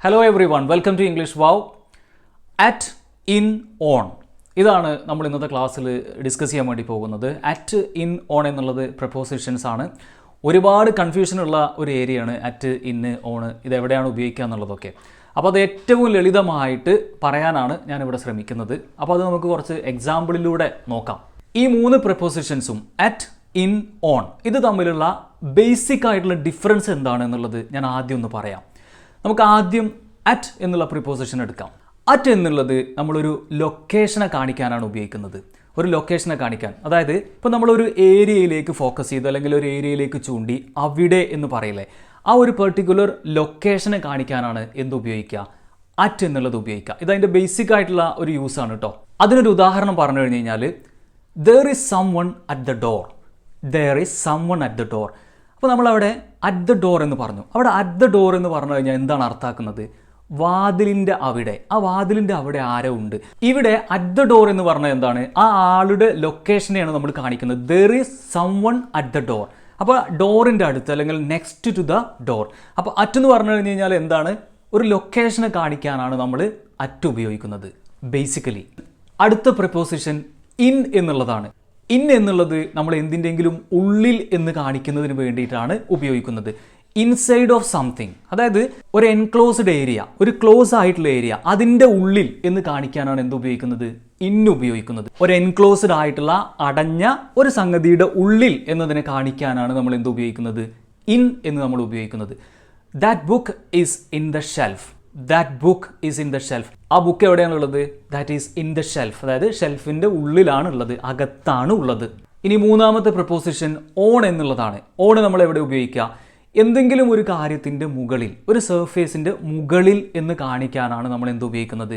Hello everyone, welcome to English wow. At, in, on, ഇതാണ് നമ്മൾ ഇന്നത്തെ ക്ലാസ്സിൽ ഡിസ്കസ് ചെയ്യാൻ വേണ്ടി പോകുന്നത്. അറ്റ്, ഇൻ, ഓൺ എന്നുള്ളത് പ്രപ്പോസിഷൻസ് ആണ്. ഒരുപാട് കൺഫ്യൂഷനുള്ള ഒരു ഏരിയയാണ് അറ്റ്, ഇന്ന്, ഓൺ. ഇതെവിടെയാണ് ഉപയോഗിക്കുക എന്നുള്ളതൊക്കെ. അപ്പോൾ അത് ഏറ്റവും ലളിതമായിട്ട് പറയാനാണ് ഞാനിവിടെ ശ്രമിക്കുന്നത്. അപ്പോൾ അത് നമുക്ക് കുറച്ച് എക്സാമ്പിളിലൂടെ നോക്കാം. ഈ മൂന്ന് പ്രപ്പോസിഷൻസും അറ്റ്, ഇൻ, ഓൺ, ഇത് തമ്മിലുള്ള ബേസിക് ആയിട്ടുള്ള ഡിഫറൻസ് എന്താണ് എന്നുള്ളത് ഞാൻ ആദ്യം ഒന്ന് പറയാം. നമുക്ക് ആദ്യം അറ്റ് എന്നുള്ള പ്രിപ്പോസിഷൻ എടുക്കാം. അറ്റ് എന്നുള്ളത് നമ്മളൊരു ലൊക്കേഷനെ കാണിക്കാനാണ് ഉപയോഗിക്കുന്നത്. ഒരു ലൊക്കേഷനെ കാണിക്കാൻ, അതായത് ഇപ്പോൾ നമ്മളൊരു ഏരിയയിലേക്ക് ഫോക്കസ് ചെയ്തു അല്ലെങ്കിൽ ഒരു ഏരിയയിലേക്ക് ചൂണ്ടി അവിടെ എന്ന് പറയില്ലേ, ആ ഒരു പെർട്ടിക്കുലർ ലൊക്കേഷനെ കാണിക്കാനാണ് എന്തുപയോഗിക്കുക, അറ്റ് എന്നുള്ളത് ഉപയോഗിക്കുക. ഇതതിൻ്റെ ബേസിക് ആയിട്ടുള്ള ഒരു യൂസാണ് കേട്ടോ. അതിനൊരു ഉദാഹരണം പറഞ്ഞു കഴിഞ്ഞ് കഴിഞ്ഞാൽ there is someone at the door. there is someone at the door. അപ്പോൾ നമ്മളവിടെ അറ്റ് ദ ഡോർ എന്ന് പറഞ്ഞു. അവിടെ അറ്റ് ദ ഡോർ എന്ന് പറഞ്ഞു കഴിഞ്ഞാൽ എന്താണ് അർത്ഥാക്കുന്നത്? വാതിലിൻ്റെ അവിടെ. ആ വാതിലിൻ്റെ അവിടെ ആരോ ഉണ്ട്. ഇവിടെ അറ്റ് ദ ഡോർ എന്ന് പറഞ്ഞാൽ എന്താണ്? ആ ആളുടെ ലൊക്കേഷനെയാണ് നമ്മൾ കാണിക്കുന്നത്. there is someone at the door. അപ്പോൾ ഡോറിൻ്റെ അടുത്ത് അല്ലെങ്കിൽ നെക്സ്റ്റ് ടു ദ ഡോർ. അപ്പോൾ അറ്റ് എന്ന് പറഞ്ഞു കഴിഞ്ഞ് കഴിഞ്ഞാൽ എന്താണ്? ഒരു ലൊക്കേഷനെ കാണിക്കാനാണ് നമ്മൾ അറ്റ് ഉപയോഗിക്കുന്നത് ബേസിക്കലി. അടുത്ത പ്രപ്പോസിഷൻ ഇൻ എന്നുള്ളതാണ്. ഇൻ എന്നുള്ളത് നമ്മൾ എന്തിൻ്റെങ്കിലും ഉള്ളിൽ എന്ന് കാണിക്കുന്നതിന് വേണ്ടിയിട്ടാണ് ഉപയോഗിക്കുന്നത്. ഇൻസൈഡ് ഓഫ് സംതിങ്, അതായത് ഒരു എൻക്ലോസ്ഡ് ഏരിയ, ഒരു ക്ലോസ് ആയിട്ടുള്ള ഏരിയ, അതിൻ്റെ ഉള്ളിൽ എന്ന് കാണിക്കാനാണ് എന്ത് ഉപയോഗിക്കുന്നത്? ഇൻ ഉപയോഗിക്കുന്നത്. ഒരു എൻക്ലോസ്ഡ് ആയിട്ടുള്ള അടഞ്ഞ ഒരു സംഗതിയുടെ ഉള്ളിൽ എന്നതിനെ കാണിക്കാനാണ് നമ്മൾ എന്ത് ഉപയോഗിക്കുന്നത്? ഇൻ എന്ന് നമ്മൾ ഉപയോഗിക്കുന്നത്. That book is in the shelf. That book is in the shelf. ആ ബുക്ക് എവിടെയാണുള്ളത്? That is in the shelf, അതായത് ഷെൽഫിൻ്റെ ഉള്ളിലാണ് ഉള്ളത്, അകത്താണ് ഉള്ളത്. ഇനി മൂന്നാമത്തെ പ്രപ്പോസിഷൻ ഓൺ എന്നുള്ളതാണ്. ഓൺ നമ്മൾ എവിടെ ഉപയോഗിക്കുക? എന്തെങ്കിലും ഒരു കാര്യത്തിൻ്റെ മുകളിൽ, ഒരു സർഫേസിൻ്റെ മുകളിൽ എന്ന് കാണിക്കാനാണ് നമ്മൾ എന്ത് ഉപയോഗിക്കുന്നത്?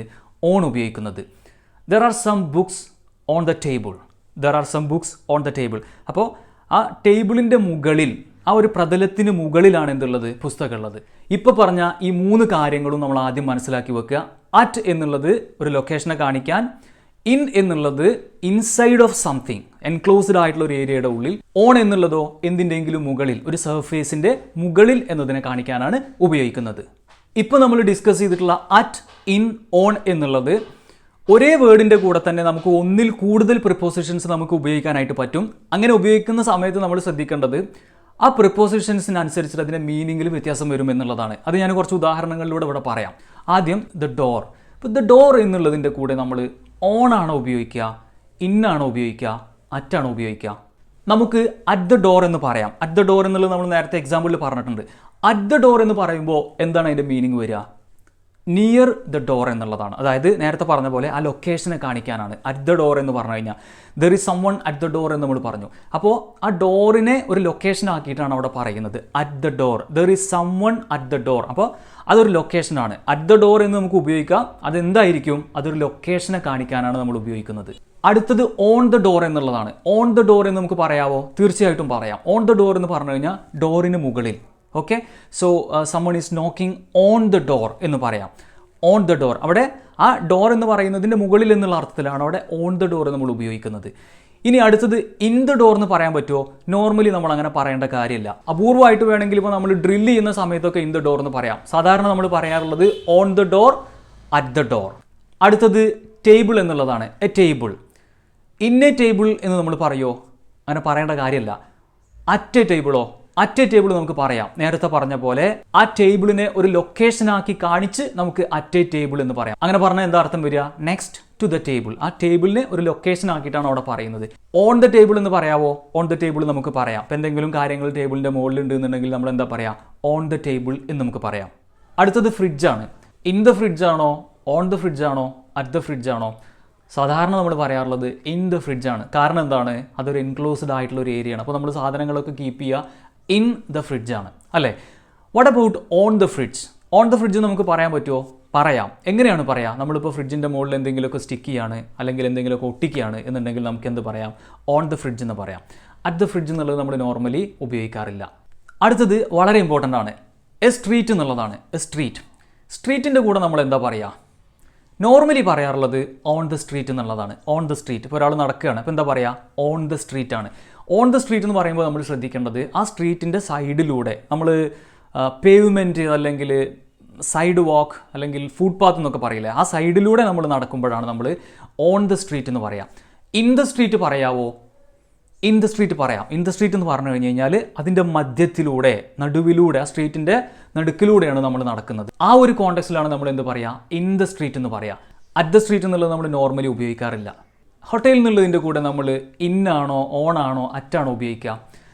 ഓൺ ഉപയോഗിക്കുന്നത്. There are some books on the table. There are some books on the table. അപ്പോൾ ആ ടേബിളിൻ്റെ മുകളിൽ, ആ ഒരു പ്രതലത്തിന് മുകളിലാണ് എന്തുള്ളത്? പുസ്തകമുള്ളത്. ഇപ്പോൾ പറഞ്ഞ ഈ മൂന്ന് കാര്യങ്ങളും നമ്മൾ ആദ്യം മനസ്സിലാക്കി വെക്കുക. അറ്റ് എന്നുള്ളത് ഒരു ലൊക്കേഷനെ കാണിക്കാൻ, ഇൻ എന്നുള്ളത് ഇൻസൈഡ് ഓഫ് സംതിങ്, എൻക്ലോസ്ഡ് ആയിട്ടുള്ള ഒരു ഏരിയയുടെ ഉള്ളിൽ, ഓൺ എന്നുള്ളതോ എന്തിൻ്റെങ്കിലും മുകളിൽ, ഒരു സർഫേസിൻ്റെ മുകളിൽ എന്നതിനെ കാണിക്കാനാണ് ഉപയോഗിക്കുന്നത്. ഇപ്പോൾ നമ്മൾ ഡിസ്കസ് ചെയ്തിട്ടുള്ള അറ്റ്, ഇൻ, ഓൺ എന്നുള്ളത് ഒരേ വേർഡിൻ്റെ കൂടെ തന്നെ നമുക്ക് ഒന്നിൽ കൂടുതൽ പ്രിപ്പോസിഷൻസ് നമുക്ക് ഉപയോഗിക്കാനായിട്ട് പറ്റും. അങ്ങനെ ഉപയോഗിക്കുന്ന സമയത്ത് നമ്മൾ ശ്രദ്ധിക്കേണ്ടത് ആ പ്രിപ്പോസിഷൻസിനനുസരിച്ചിട്ട് അതിൻ്റെ മീനിങ്ങിൽ വ്യത്യാസം വരും എന്നുള്ളതാണ്. അത് ഞാൻ കുറച്ച് ഉദാഹരണങ്ങളിലൂടെ ഇവിടെ പറയാം. ആദ്യം ദ ഡോർ. ഇപ്പോൾ ദ ഡോർ എന്നുള്ളതിൻ്റെ കൂടെ നമ്മൾ ഓൺ ആണോ ഉപയോഗിക്കുക, ഇന്നാണോ ഉപയോഗിക്കുക, അറ്റാണോ ഉപയോഗിക്കുക? നമുക്ക് അറ്റ് ദ ഡോർ എന്ന് പറയാം. അറ്റ് ദ ഡോർ എന്നുള്ളത് നമ്മൾ നേരത്തെ എക്സാമ്പിളിൽ പറഞ്ഞിട്ടുണ്ട്. അറ്റ് ദ ഡോർ എന്ന് പറയുമ്പോൾ എന്താണ് അതിൻ്റെ മീനിങ് വരിക? നിയർ ദ ഡോർ എന്നുള്ളതാണ്. അതായത് നേരത്തെ പറഞ്ഞ പോലെ ആ ലൊക്കേഷനെ കാണിക്കാനാണ് അറ്റ് ദ ഡോർ എന്ന് പറഞ്ഞു കഴിഞ്ഞാൽ. There is someone at the door എന്ന് നമ്മൾ പറഞ്ഞു. അപ്പോൾ ആ ഡോറിനെ ഒരു ലൊക്കേഷൻ ആക്കിയിട്ടാണ് അവിടെ പറയുന്നത്. At the door, there is someone at the door. അപ്പോൾ അതൊരു ലൊക്കേഷനാണ്. അറ്റ് ദ ഡോർ എന്ന് നമുക്ക് ഉപയോഗിക്കാം. അതെന്തായിരിക്കും? അതൊരു ലൊക്കേഷനെ കാണിക്കാനാണ് നമ്മൾ ഉപയോഗിക്കുന്നത്. അടുത്തത് ഓൺ ദ ഡോർ എന്നുള്ളതാണ്. ഓൺ ദ ഡോർ എന്ന് നമുക്ക് പറയാമോ? തീർച്ചയായിട്ടും പറയാം. ഓൺ ദ ഡോർ എന്ന് പറഞ്ഞു കഴിഞ്ഞാൽ ഡോറിന് മുകളിൽ. Okay, so someone is knocking on the door എന്ന് പറയാം. ഓൺ ദ ഡോർ, അവിടെ ആ ഡോർ എന്ന് പറയുന്നതിൻ്റെ മുകളിൽ എന്നുള്ള അർത്ഥത്തിലാണ് അവിടെ ഓൺ ദ ഡോർ നമ്മൾ ഉപയോഗിക്കുന്നത്. ഇനി അടുത്തത് ഇൻ ദ ഡോർ എന്ന് പറയാൻ പറ്റുമോ? നോർമലി നമ്മൾ അങ്ങനെ പറയേണ്ട കാര്യമില്ല. അപൂർവമായിട്ട് വേണമെങ്കിൽ ഇപ്പോൾ നമ്മൾ ഡ്രില്ല് ചെയ്യുന്ന സമയത്തൊക്കെ ഇൻ ദ ഡോർ എന്ന് പറയാം. സാധാരണ നമ്മൾ പറയാറുള്ളത് on the door, at the door. അടുത്തത് ടേബിൾ എന്നുള്ളതാണ്. A table. In a table എന്ന് നമ്മൾ പറയുമോ? അങ്ങനെ പറയേണ്ട കാര്യമില്ല. അറ്റ് എ ടേബിളോ? അറ്റ് എ ടേബിൾ നമുക്ക് പറയാം. നേരത്തെ പറഞ്ഞ പോലെ ആ ടേബിളിനെ ഒരു ലൊക്കേഷനാക്കി കാണിച്ച് നമുക്ക് അറ്റ് എ ടേബിൾ എന്ന് പറയാം. അങ്ങനെ പറഞ്ഞാൽ എന്താ അർത്ഥം വരിക? Next to the table. ആ ടേബിളിനെ ഒരു ലൊക്കേഷൻ ആക്കിയിട്ടാണ് അവിടെ പറയുന്നത്. ഓൺ ദ ടേബിൾ എന്ന് പറയാവോ? ഓൺ ദ ടേബിൾ നമുക്ക് പറയാം. ഇപ്പം എന്തെങ്കിലും കാര്യങ്ങൾ ടേബിളിൻ്റെ മുകളിൽ ഉണ്ടെന്നുണ്ടെങ്കിൽ നമ്മൾ എന്താ പറയുക? ഓൺ ദ ടേബിൾ എന്ന് നമുക്ക് പറയാം. അടുത്തത് ഫ്രിഡ്ജാണ്. ഇൻ ദ ഫ്രിഡ്ജ് ആണോ, ഓൺ ദ ഫ്രിഡ്ജ് ആണോ, അറ്റ് ദ ഫ്രിഡ്ജ് ആണോ? സാധാരണ നമ്മൾ പറയാറുള്ളത് ഇൻ ദ ഫ്രിഡ്ജാണ്. കാരണം എന്താണ്? അതൊരു എൻക്ലോസ്ഡ് ആയിട്ടുള്ള ഒരു ഏരിയയാണ്. അപ്പോൾ നമ്മൾ സാധനങ്ങളൊക്കെ കീപ്പ് ചെയ്യുക ഇൻ ദ ഫ്രിഡ്ജാണ്, അല്ലേ? What about on the fridge? On the fridge നമുക്ക് പറയാൻ പറ്റുമോ? പറയാം. എങ്ങനെയാണ് പറയാം? നമ്മളിപ്പോൾ ഫ്രിഡ്ജിൻ്റെ മുകളിൽ എന്തെങ്കിലുമൊക്കെ സ്റ്റിക്ക് ചെയ്യാണ് അല്ലെങ്കിൽ എന്തെങ്കിലുമൊക്കെ ഒട്ടിക്കുകയാണ് എന്നുണ്ടെങ്കിൽ നമുക്ക് എന്ത് പറയാം? ഓൺ ദ ഫ്രിഡ്ജ് എന്ന് പറയാം. അറ്റ് ദ ഫ്രിഡ്ജ് എന്നുള്ളത് നമ്മൾ നോർമലി ഉപയോഗിക്കാറില്ല. അടുത്തത് വളരെ ഇമ്പോർട്ടൻ്റ് ആണ്. എ സ്ട്രീറ്റ് എന്നുള്ളതാണ്. A street. സ്ട്രീറ്റിൻ്റെ കൂടെ നമ്മൾ എന്താ പറയുക? നോർമലി പറയാറുള്ളത് ഓൺ ദ സ്ട്രീറ്റ് എന്നുള്ളതാണ്. On the street. ഇപ്പോൾ ഒരാൾ നടക്കുകയാണ്, അപ്പോൾ എന്താ പറയുക? ഓൺ ദ സ്ട്രീറ്റ് ആണ്. ഓൺ ദ സ്ട്രീറ്റ് എന്ന് പറയുമ്പോൾ നമ്മൾ ശ്രദ്ധിക്കേണ്ടത് ആ സ്ട്രീറ്റിൻ്റെ സൈഡിലൂടെ നമ്മൾ പേവ്മെൻറ്റ് അല്ലെങ്കിൽ സൈഡ് വാക്ക് അല്ലെങ്കിൽ ഫുട്പാത്ത് എന്നൊക്കെ പറയില്ലേ, ആ സൈഡിലൂടെ നമ്മൾ നടക്കുമ്പോഴാണ് നമ്മൾ ഓൺ ദ സ്ട്രീറ്റ് എന്ന് പറയാം. ഇൻ ദ സ്ട്രീറ്റ് പറയാവോ? ഇൻ ദ സ്ട്രീറ്റ് പറയാം. ഇൻ ദ സ്ട്രീറ്റ് എന്ന് പറഞ്ഞു കഴിഞ്ഞ് കഴിഞ്ഞാൽ അതിൻ്റെ മധ്യത്തിലൂടെ, നടുവിലൂടെ, ആ സ്ട്രീറ്റിൻ്റെ നടുക്കിലൂടെയാണ് നമ്മൾ നടക്കുന്നത്. ആ ഒരു കോണ്ടെക്സ്റ്റിലാണ് നമ്മൾ എന്ത് പറയുക? ഇൻ ദ സ്ട്രീറ്റ് എന്ന് പറയാം. അറ്റ് ദ സ്ട്രീറ്റ് എന്നുള്ളത് നമ്മൾ നോർമലി ഉപയോഗിക്കാറില്ല. ഹോട്ടലിൽ നിന്നുള്ളതിൻ്റെ കൂടെ നമ്മൾ ഇന്നാണോ ഓൺ ആണോ അറ്റാണോ ഉപയോഗിക്കുക?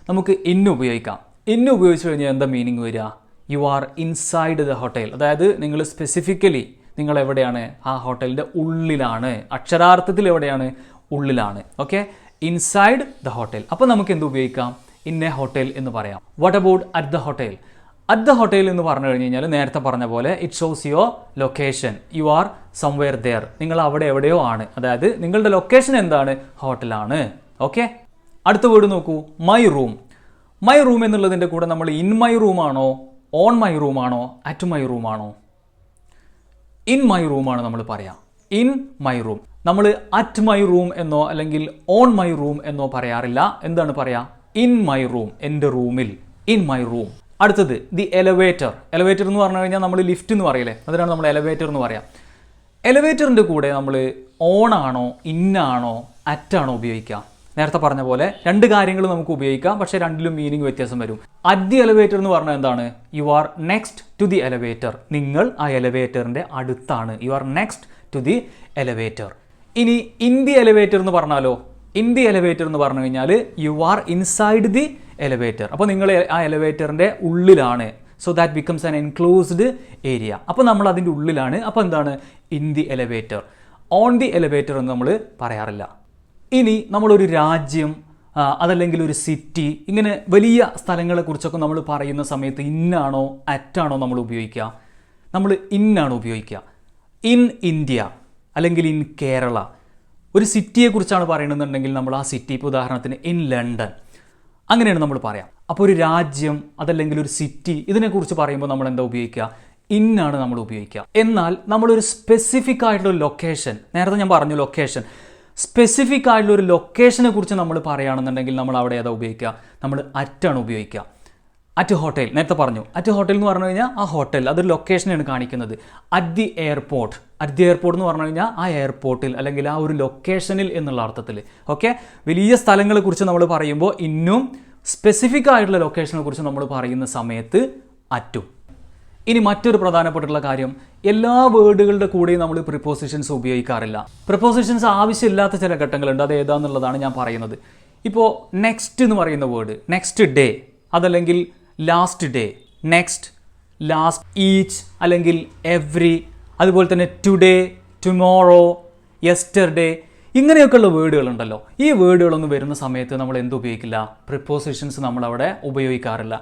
നമുക്ക് ഇന്ന് ഉപയോഗിക്കാം. ഇന്ന് ഉപയോഗിച്ച് കഴിഞ്ഞാൽ എന്താ മീനിങ് വരിക? U are inside the hotel. അതായത് നിങ്ങൾ സ്പെസിഫിക്കലി നിങ്ങൾ എവിടെയാണ്? ആ ഹോട്ടലിൻ്റെ ഉള്ളിലാണ്. അക്ഷരാർത്ഥത്തിൽ എവിടെയാണ്? ഉള്ളിലാണ്. Okay, inside the hotel. അപ്പോൾ നമുക്ക് എന്ത് ഉപയോഗിക്കാം? ഇൻ എ ഹോട്ടൽ എന്ന് പറയാം. What about at the hotel? At the hotel എന്ന് പറഞ്ഞു കഴിഞ്ഞ് കഴിഞ്ഞാൽ നേരത്തെ പറഞ്ഞ പോലെ it shows your location. You are somewhere there. നിങ്ങൾ അവിടെ എവിടെയോ ആണ്. അതായത് നിങ്ങളുടെ ലൊക്കേഷൻ എന്താണ്? ഹോട്ടലാണ്. ഓക്കെ, അടുത്ത വേർഡ് നോക്കൂ, മൈ റൂം. മൈ റൂം എന്നുള്ളതിൻ്റെ കൂടെ നമ്മൾ ഇൻ മൈ റൂം ആണോ, ഓൺ മൈ റൂം ആണോ, അറ്റ് മൈ റൂം ആണോ? ഇൻ മൈ റൂമാണ് നമ്മൾ പറയാം. In my room. നമ്മൾ അറ്റ് മൈ റൂം എന്നോ അല്ലെങ്കിൽ ഓൺ മൈ റൂം എന്നോ പറയാറില്ല. എന്താണ് പറയാ? ഇൻ മൈ റൂം, എൻ്റെ റൂമിൽ, ഇൻ മൈ റൂം. അടുത്തത് ദി എലവേറ്റർ. എലവേറ്റർ എന്ന് പറഞ്ഞു കഴിഞ്ഞാൽ നമ്മൾ ലിഫ്റ്റ് എന്ന് പറയില്ലേ, അതിനാണ് നമ്മൾ എലവേറ്റർ എന്ന് പറയാം. എലവേറ്ററിൻ്റെ കൂടെ നമ്മൾ ഓൺ ആണോ, ഇന്നാണോ, അറ്റാണോ ഉപയോഗിക്കുക? നേരത്തെ പറഞ്ഞ പോലെ രണ്ട് കാര്യങ്ങൾ നമുക്ക് ഉപയോഗിക്കാം, പക്ഷേ രണ്ടിലും മീനിങ് വ്യത്യാസം വരും. അറ്റ് ദി എലവേറ്റർ എന്ന് പറഞ്ഞാൽ എന്താണ്? You are next to the elevator. നിങ്ങൾ ആ എലവേറ്ററിൻ്റെ അടുത്താണ്. You are next to the elevator. ഇനി ഇൻ ദി എലവേറ്റർ എന്ന് പറഞ്ഞാലോ? ഇൻ ദി എലവേറ്റർ എന്ന് പറഞ്ഞു കഴിഞ്ഞാൽ you are inside the elevator. അപ്പോൾ നിങ്ങൾ ആ എലവേറ്ററിൻ്റെ ഉള്ളിലാണ്. So that becomes an enclosed area. അപ്പോൾ നമ്മൾ അതിൻ്റെ ഉള്ളിലാണ്. അപ്പോൾ എന്താണ്? In the elevator. On the elevator എന്ന് നമ്മൾ പറയാറില്ല. ഇനി നമ്മളൊരു രാജ്യം, അതല്ലെങ്കിൽ ഒരു സിറ്റി, ഇങ്ങനെ വലിയ സ്ഥലങ്ങളെക്കുറിച്ചൊക്കെ നമ്മൾ പറയുന്ന സമയത്ത് ഇന്നാണോ അറ്റാണോ നമ്മൾ ഉപയോഗിക്കുക? നമ്മൾ ഇന്നാണ് ഉപയോഗിക്കുക. ഇൻ ഇന്ത്യ അല്ലെങ്കിൽ ഇൻ കേരള. ഒരു സിറ്റിയെക്കുറിച്ചാണ് പറയണമെന്നുണ്ടെങ്കിൽ നമ്മൾ ആ സിറ്റി, ഇപ്പോൾ ഉദാഹരണത്തിന് ഇൻ ലണ്ടൻ, അങ്ങനെയാണ് നമ്മൾ പറയാം. അപ്പോൾ ഒരു രാജ്യം അതല്ലെങ്കിൽ ഒരു സിറ്റി, ഇതിനെക്കുറിച്ച് പറയുമ്പോൾ നമ്മൾ എന്താ ഉപയോഗിക്കുക? ഇന്നാണ് നമ്മൾ ഉപയോഗിക്കുക. എന്നാൽ നമ്മളൊരു സ്പെസിഫിക് ആയിട്ടുള്ള ലൊക്കേഷൻ, നേരത്തെ ഞാൻ പറഞ്ഞു ലൊക്കേഷൻ, സ്പെസിഫിക് ആയിട്ടുള്ള ഒരു ലൊക്കേഷനെ കുറിച്ച് നമ്മൾ പറയുകയാണെന്നുണ്ടെങ്കിൽ നമ്മൾ അവിടെ ഏതാ ഉപയോഗിക്കുക? നമ്മൾ അറ്റാണ് ഉപയോഗിക്കുക. അറ്റ് ഹോട്ടൽ, നേരത്തെ പറഞ്ഞു. അറ്റ് ഹോട്ടൽ എന്ന് പറഞ്ഞു കഴിഞ്ഞാൽ ആ ഹോട്ടൽ, അതൊരു ലൊക്കേഷനാണ് കാണിക്കുന്നത്. At the airport, at the airport എന്ന് പറഞ്ഞു കഴിഞ്ഞാൽ ആ എയർപോർട്ടിൽ അല്ലെങ്കിൽ ആ ഒരു ലൊക്കേഷനിൽ എന്നുള്ള അർത്ഥത്തിൽ. ഓക്കെ, വലിയ സ്ഥലങ്ങളെക്കുറിച്ച് നമ്മൾ പറയുമ്പോൾ ഇന്നും സ്പെസിഫിക് ആയിട്ടുള്ള ലൊക്കേഷനെ കുറിച്ച് നമ്മൾ പറയുന്ന സമയത്ത് അറ്റും. ഇനി മറ്റൊരു പ്രധാനപ്പെട്ടുള്ള കാര്യം, എല്ലാ വേർഡുകളുടെ കൂടെയും നമ്മൾ പ്രിപ്പോസിഷൻസ് ഉപയോഗിക്കാറില്ല. പ്രിപ്പോസിഷൻസ് ആവശ്യമില്ലാത്ത ചില ഘട്ടങ്ങളുണ്ട്. അത് ഏതാണെന്നുള്ളതാണ് ഞാൻ പറയുന്നത്. ഇപ്പോൾ നെക്സ്റ്റ് എന്ന് പറയുന്ന വേർഡ്, നെക്സ്റ്റ് ഡേ, അതല്ലെങ്കിൽ last day, next, last, each അല്ലെങ്കിൽ എവ്രി, അതുപോലെ തന്നെ ടുഡേ, ടുമോറോ, യെസ്റ്റർഡേ, ഇങ്ങനെയൊക്കെയുള്ള വേർഡുകളുണ്ടല്ലോ. ഈ വേർഡുകളൊന്നും വരുന്ന സമയത്ത് നമ്മൾ എന്ത് ഉപയോഗിക്കില്ല? പ്രിപ്പോസിഷൻസ് നമ്മളവിടെ ഉപയോഗിക്കാറില്ല.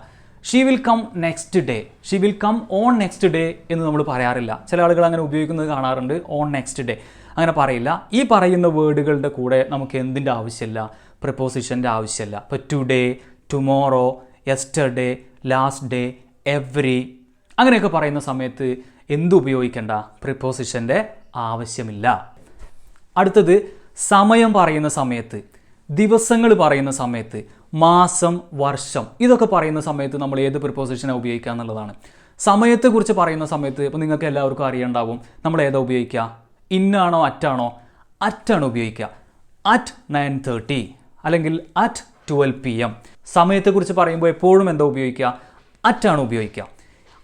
She will come next day, she will come on next day എന്ന് നമ്മൾ പറയാറില്ല. ചില ആളുകൾ അങ്ങനെ ഉപയോഗിക്കുന്നത് കാണാറുണ്ട്, ഓൺ നെക്സ്റ്റ് ഡേ. അങ്ങനെ പറയില്ല. ഈ പറയുന്ന വേർഡുകളുടെ കൂടെ നമുക്ക് എന്തിൻ്റെ ആവശ്യമില്ല? പ്രിപ്പോസിഷൻ്റെ ആവശ്യമില്ല. ഇപ്പോൾ today, tomorrow, yesterday, last day, every, അങ്ങനെയൊക്കെ പറയുന്ന സമയത്ത് എന്ത് ഉപയോഗിക്കേണ്ട? പ്രിപ്പോസിഷൻ്റെ ആവശ്യമില്ല. അടുത്തത് സമയം പറയുന്ന സമയത്ത്, ദിവസങ്ങൾ പറയുന്ന സമയത്ത്, മാസം, വർഷം, ഇതൊക്കെ പറയുന്ന സമയത്ത് നമ്മൾ ഏത് പ്രിപ്പോസിഷനാണ് ഉപയോഗിക്കുക എന്നുള്ളതാണ്. സമയത്തെക്കുറിച്ച് പറയുന്ന സമയത്ത് ഇപ്പോൾ നിങ്ങൾക്ക് എല്ലാവർക്കും അറിയണ്ടാവും നമ്മൾ ഏതാ ഉപയോഗിക്കുക? ഇന്നാണോ അറ്റാണോ? അറ്റാണ് ഉപയോഗിക്കുക. അറ്റ് 9:30 അല്ലെങ്കിൽ അറ്റ് 12 PM. സമയത്തെക്കുറിച്ച് പറയുമ്പോൾ എപ്പോഴും എന്താ ഉപയോഗിക്കുക? അറ്റാണ് ഉപയോഗിക്കുക.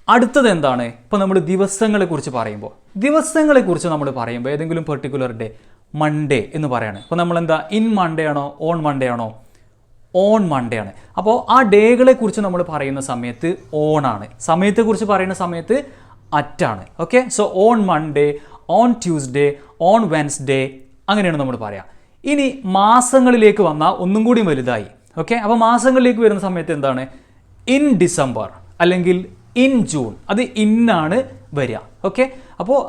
അടുത്തത് എന്താണ്? ഇപ്പോൾ നമ്മൾ ദിവസങ്ങളെക്കുറിച്ച് പറയുമ്പോൾ, ദിവസങ്ങളെക്കുറിച്ച് നമ്മൾ പറയുമ്പോൾ ഏതെങ്കിലും പെർട്ടിക്കുലർ ഡേ, മൺഡേ എന്ന് പറയാണ്. അപ്പോൾ നമ്മളെന്താ, ഇൻ മൺഡേ ആണോ ഓൺ മൺഡേ ആണോ? ഓൺ മൺഡേ ആണ്. അപ്പോൾ ആ ഡേകളെക്കുറിച്ച് നമ്മൾ പറയുന്ന സമയത്ത് ഓണാണ്, സമയത്തെക്കുറിച്ച് പറയുന്ന സമയത്ത് അറ്റാണ്. Okay, so on Monday, on Tuesday, on Wednesday, അങ്ങനെയാണ് നമ്മൾ പറയാം. ഇനി മാസങ്ങളിലേക്ക് വന്നാൽ ഒന്നും കൂടി വലുതായി. ഓക്കെ, അപ്പോൾ മാസങ്ങളിലേക്ക് വരുന്ന സമയത്ത് എന്താണ്? ഇൻ ഡിസംബർ അല്ലെങ്കിൽ ഇൻ ജൂൺ, അത് ഇന്നാണ് വരിക. ഓക്കെ, അപ്പോൾ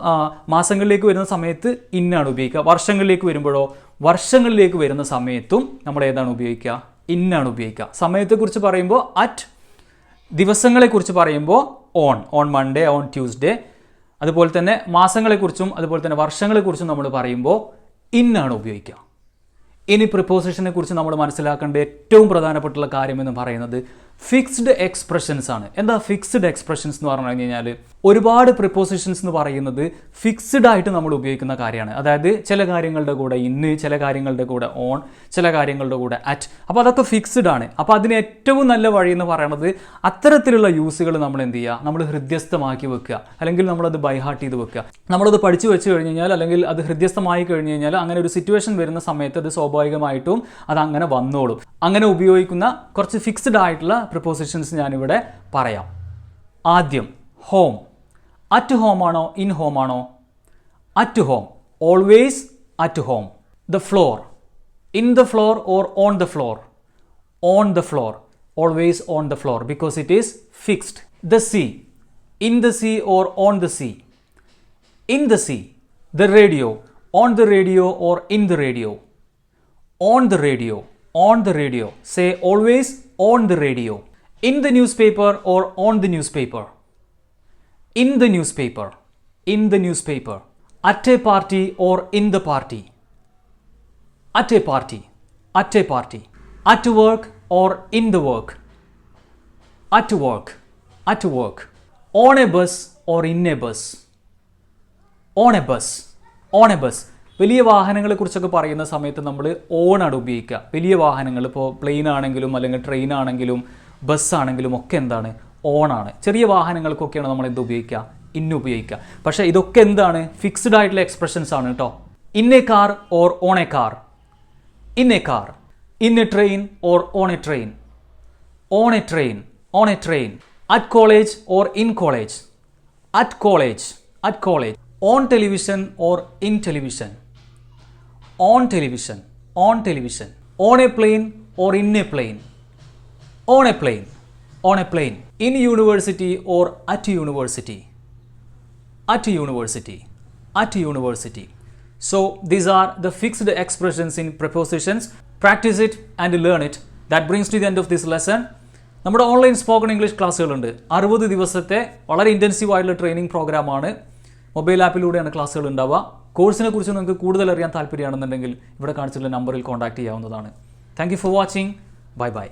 മാസങ്ങളിലേക്ക് വരുന്ന സമയത്ത് ഇന്നാണ് ഉപയോഗിക്കുക. വർഷങ്ങളിലേക്ക് വരുമ്പോഴോ, വർഷങ്ങളിലേക്ക് വരുന്ന സമയത്തും നമ്മൾ ഏതാണ് ഉപയോഗിക്കുക? ഇന്നാണ് ഉപയോഗിക്കുക. സമയത്തെക്കുറിച്ച് പറയുമ്പോൾ അറ്റ്, ദിവസങ്ങളെക്കുറിച്ച് പറയുമ്പോൾ ഓൺ മൺഡേ, ഓൺ ട്യൂസ്ഡേ, അതുപോലെ തന്നെ മാസങ്ങളെക്കുറിച്ചും അതുപോലെ തന്നെ വർഷങ്ങളെക്കുറിച്ചും നമ്മൾ പറയുമ്പോൾ ഇന്നാണ് ഉപയോഗിക്കുക. ഇനി പ്രിപ്പോസിഷനെ കുറിച്ച് നമ്മൾ മനസ്സിലാക്കേണ്ട ഏറ്റവും പ്രധാനപ്പെട്ടുള്ള കാര്യം എന്ന് പറയുന്നത് ഫിക്സ്ഡ് എക്സ്പ്രഷൻസ് ആണ്. എന്താ ഫിക്സ്ഡ് എക്സ്പ്രഷൻസ് എന്ന് പറഞ്ഞു കഴിഞ്ഞാൽ ഒരുപാട് പ്രിപ്പോസിഷൻസ് എന്ന് പറയുന്നത് ഫിക്സ്ഡ് ആയിട്ട് നമ്മൾ ഉപയോഗിക്കുന്ന കാര്യമാണ്. അതായത് ചില കാര്യങ്ങളുടെ കൂടെ ഇന്ന്, ചില കാര്യങ്ങളുടെ കൂടെ ഓൺ, ചില കാര്യങ്ങളുടെ കൂടെ അറ്റ്. അപ്പോൾ അതൊക്കെ ഫിക്സ്ഡ് ആണ്. അപ്പോൾ അതിന് ഏറ്റവും നല്ല വഴി എന്ന് പറയുന്നത് അത്തരത്തിലുള്ള യൂസുകൾ നമ്മൾ എന്ത് ചെയ്യുക, നമ്മൾ ഹൃദ്യസ്ഥമാക്കി വെക്കുക, അല്ലെങ്കിൽ നമ്മളത് ബൈഹാർട്ട് ചെയ്ത് വെക്കുക. നമ്മളത് പഠിച്ചു വെച്ച് കഴിഞ്ഞ് കഴിഞ്ഞാൽ, അല്ലെങ്കിൽ അത് ഹൃദ്യസ്ഥമായി കഴിഞ്ഞ് കഴിഞ്ഞാൽ, അങ്ങനെ ഒരു സിറ്റുവേഷൻ വരുന്ന സമയത്ത് അത് സ്വാഭാവികമായിട്ടും അത് അങ്ങനെ വന്നോളും. അങ്ങനെ ഉപയോഗിക്കുന്ന കുറച്ച് ഫിക്സ്ഡ് ആയിട്ടുള്ള പ്രിപ്പോസിഷൻസ് ഞാനിവിടെ പറയാം. ആദ്യം ഹോം. അറ്റ് ഹോം ആണോ ഇൻ ഹോം ആണോ? At home, always at home. The floor, in the floor or on the floor? On the floor, always on the floor because it is fixed. The sea, in the sea or on the sea? In the sea. The radio, on the radio or in the radio? On the radio, on the radio. Say always on the radio. In the newspaper or on the newspaper? In the newspaper, in the newspaper. At a party or in the party? At a party, at a party. At work or in the work? At work, at work. On a bus or in a bus? On a bus, on a bus. വലിയ വാഹനങ്ങളെക്കുറിച്ചൊക്കെ പറയുന്ന സമയത്ത് നമ്മൾ ഓണാണ് ഉപയോഗിക്കുക. വലിയ വാഹനങ്ങൾ, ഇപ്പോൾ plain ആണെങ്കിലും അല്ലെങ്കിൽ ട്രെയിൻ ആണെങ്കിലും ബസ് ആണെങ്കിലും ഒക്കെ എന്താണ്, ഓണാണ്. ചെറിയ വാഹനങ്ങൾക്കൊക്കെയാണ് നമ്മൾ എന്ത് ഉപയോഗിക്കുക, ഇന്ന് ഉപയോഗിക്കുക. പക്ഷേ ഇതൊക്കെ എന്താണ്, ഫിക്സ്ഡ് ആയിട്ടുള്ള എക്സ്പ്രഷൻസ് ആണ് കേട്ടോ. In a car or on a car? In a car. In a train or on a train? On a train, on a train. At college or in college? At college, at college. On television or in television? On television, on television. On a plane or in a plane? On a plane, on a plane. In university or at university? At university, at university. So these are the fixed expressions in prepositions. Practice it and learn it. That brings to the end of this lesson. നമ്മുടെ online spoken English ക്ലാസ്സുകളുണ്ട്. 60 ദിവസത്തെ വളരെ intensive ആയിട്ടുള്ള training പ്രോഗ്രാമാണ്. Mobile ആപ്പിലൂടെയാണ് ക്ലാസ്സുകൾ ഉണ്ടാവുക. കോഴ്സിനെ കുറിച്ച് നിങ്ങൾക്ക് കൂടുതൽ അറിയാൻ താല്പര്യമാണെന്നുണ്ടെങ്കിൽ ഇവിടെ കാണിച്ചിട്ടുള്ള നമ്പറിൽ കോൺടാക്ട് ചെയ്യാവുന്നതാണ്. Thank you for watching. Bye bye.